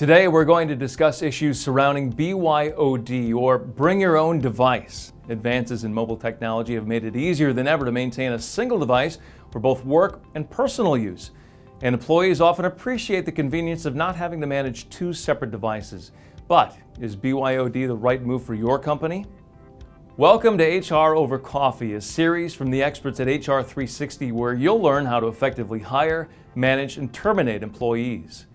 Today we're going to discuss issues surrounding BYOD, or Bring Your Own Device. Advances in mobile technology have made it easier than ever to maintain a single device for both work and personal use. And employees often appreciate the convenience of not having to manage two separate devices. But is BYOD the right move for your company? Welcome to HR Over Coffee, a series from the experts at HR 360 where you'll learn how to effectively hire, manage, and terminate employees.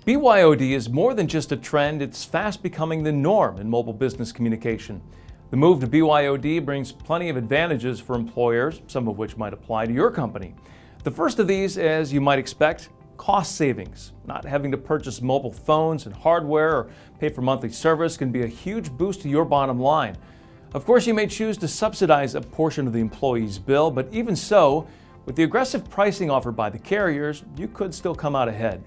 BYOD is more than just a trend, it's fast becoming the norm in mobile business communication. The move to BYOD brings plenty of advantages for employers, some of which might apply to your company. The first of these, as you might expect, cost savings. Not having to purchase mobile phones and hardware or pay for monthly service can be a huge boost to your bottom line. Of course, you may choose to subsidize a portion of the employee's bill, but even so, with the aggressive pricing offered by the carriers, you could still come out ahead.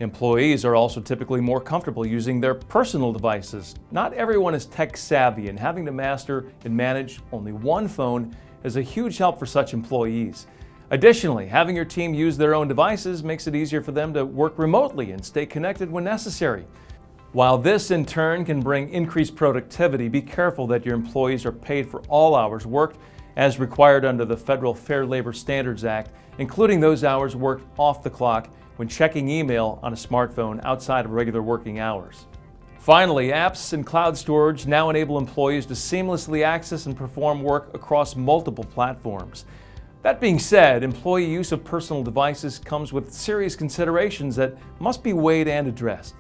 Employees are also typically more comfortable using their personal devices. Not everyone is tech savvy, and having to master and manage only one phone is a huge help for such employees. Additionally, having your team use their own devices makes it easier for them to work remotely and stay connected when necessary. While this in turn can bring increased productivity, be careful that your employees are paid for all hours worked as required under the Federal Fair Labor Standards Act, including those hours worked off the clock when checking email on a smartphone outside of regular working hours. Finally, apps and cloud storage now enable employees to seamlessly access and perform work across multiple platforms. That being said, employee use of personal devices comes with serious considerations that must be weighed and addressed.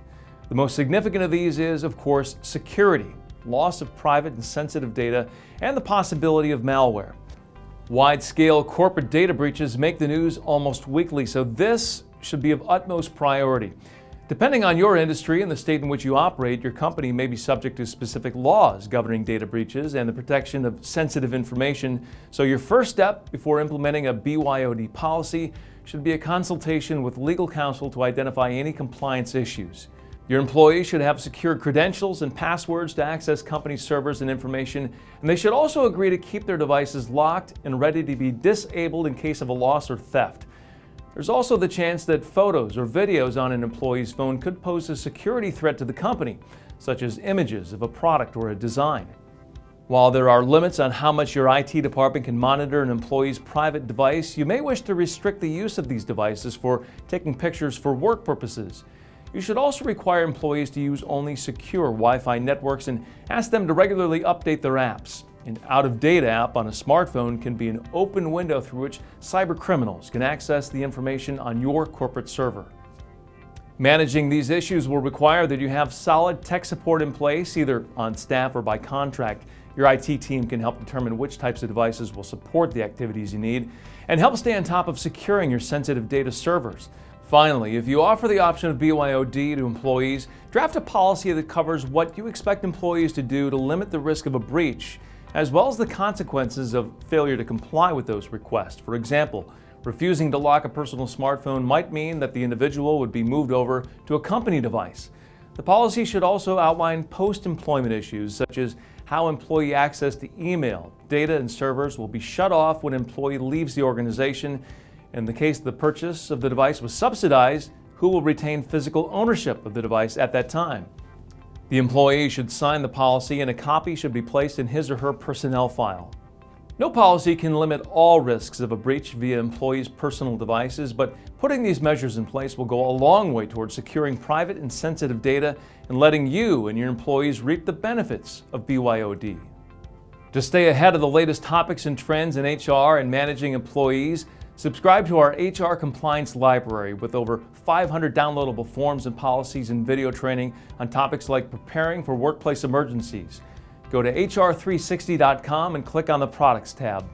The most significant of these is, of course, security, loss of private and sensitive data, and the possibility of malware. Wide-scale corporate data breaches make the news almost weekly, so this should be of utmost priority. Depending on your industry and the state in which you operate, your company may be subject to specific laws governing data breaches and the protection of sensitive information, so your first step before implementing a BYOD policy should be a consultation with legal counsel to identify any compliance issues. Your employees should have secure credentials and passwords to access company servers and information, and they should also agree to keep their devices locked and ready to be disabled in case of a loss or theft. There's also the chance that photos or videos on an employee's phone could pose a security threat to the company, such as images of a product or a design. While there are limits on how much your IT department can monitor an employee's private device, you may wish to restrict the use of these devices for taking pictures for work purposes. You should also require employees to use only secure Wi-Fi networks and ask them to regularly update their apps. An out-of-date app on a smartphone can be an open window through which cyber criminals can access the information on your corporate server. Managing these issues will require that you have solid tech support in place, either on staff or by contract. Your IT team can help determine which types of devices will support the activities you need and help stay on top of securing your sensitive data servers. Finally, if you offer the option of BYOD to employees, draft a policy that covers what you expect employees to do to limit the risk of a breach, as well as the consequences of failure to comply with those requests. For example, refusing to lock a personal smartphone might mean that the individual would be moved over to a company device. The policy should also outline post-employment issues, such as how employee access to email, data, and servers will be shut off when an employee leaves the organization. In the case the purchase of the device was subsidized, who will retain physical ownership of the device at that time? The employee should sign the policy, and a copy should be placed in his or her personnel file. No policy can limit all risks of a breach via employees' personal devices, but putting these measures in place will go a long way towards securing private and sensitive data and letting you and your employees reap the benefits of BYOD. To stay ahead of the latest topics and trends in HR and managing employees, subscribe to our HR Compliance Library with over 500 downloadable forms and policies and video training on topics like preparing for workplace emergencies. Go to hr360.com and click on the Products tab.